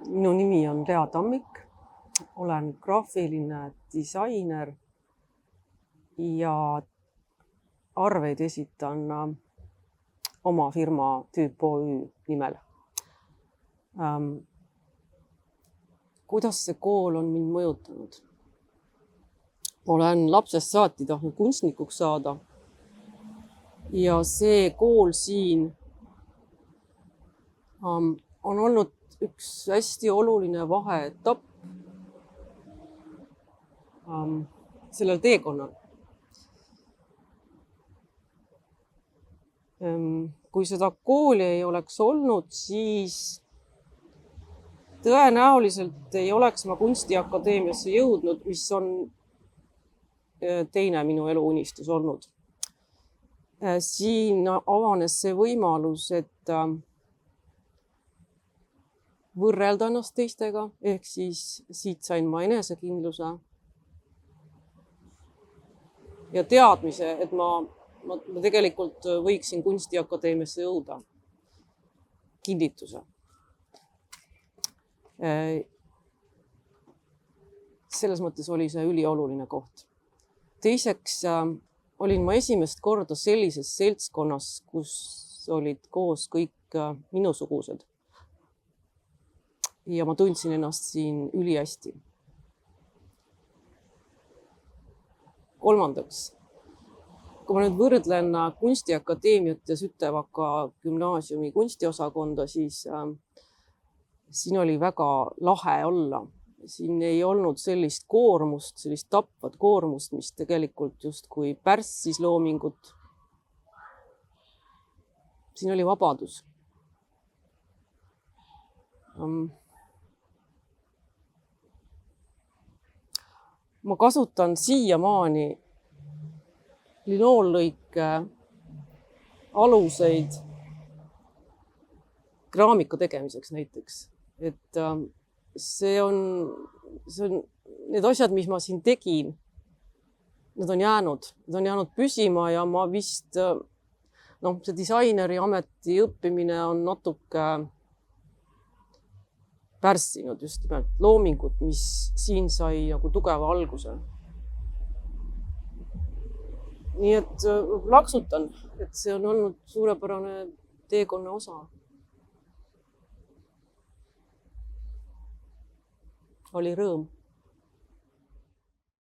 Minu nimi on Lea Tammik, olen graafiline disainer ja arveid esitan oma firma Tüüp OÜ nimel. Kuidas see kool on mind mõjutanud? Olen lapsest saati tahtnud kunstnikuks saada ja see kool siin on olnud üks hästi oluline vaheetapp sellel teekonnal. Kui seda kooli ei oleks olnud, siis tõenäoliselt ei oleks ma Kunstiakadeemiasse jõudnud, mis on teine minu eluunistus olnud. Siin avanes see võimalus, et võrrelda ennast teistega, ehk siis siit sain ma enesekindluse ja teadmise, et ma tegelikult võiksin Kunstiakadeemiasse jõuda. Kinnituse. Selles mõttes oli see ülioluline koht. Teiseks olin ma esimest korda sellises seltskonnas, kus olid koos kõik minusugused. Ja ma tundsin ennast siin ülihästi. Kolmandaks, kui ma nüüd võrdlen Kunstiakadeemiat ja Sütevaka gümnaasiumi kunstiosakonda, siis siin oli väga lahe olla. Siin ei olnud sellist koormust, sellist tapvat koormust, mis tegelikult justkui pärssis loomingut. Siin oli vabadus. Ma kasutan siiamaani linoollõike aluseid kraamika tegemiseks näiteks. Et see on need asjad, mis ma siin tegin, need on jäänud püsima ja ma vist, see disaineri ameti õppimine on natuke pärssinud just nimelt loomingut, mis siin sai nagu tugeva alguse. Nii et laksutan, et see on olnud suurepärane teekonna osa. Oli rõõm.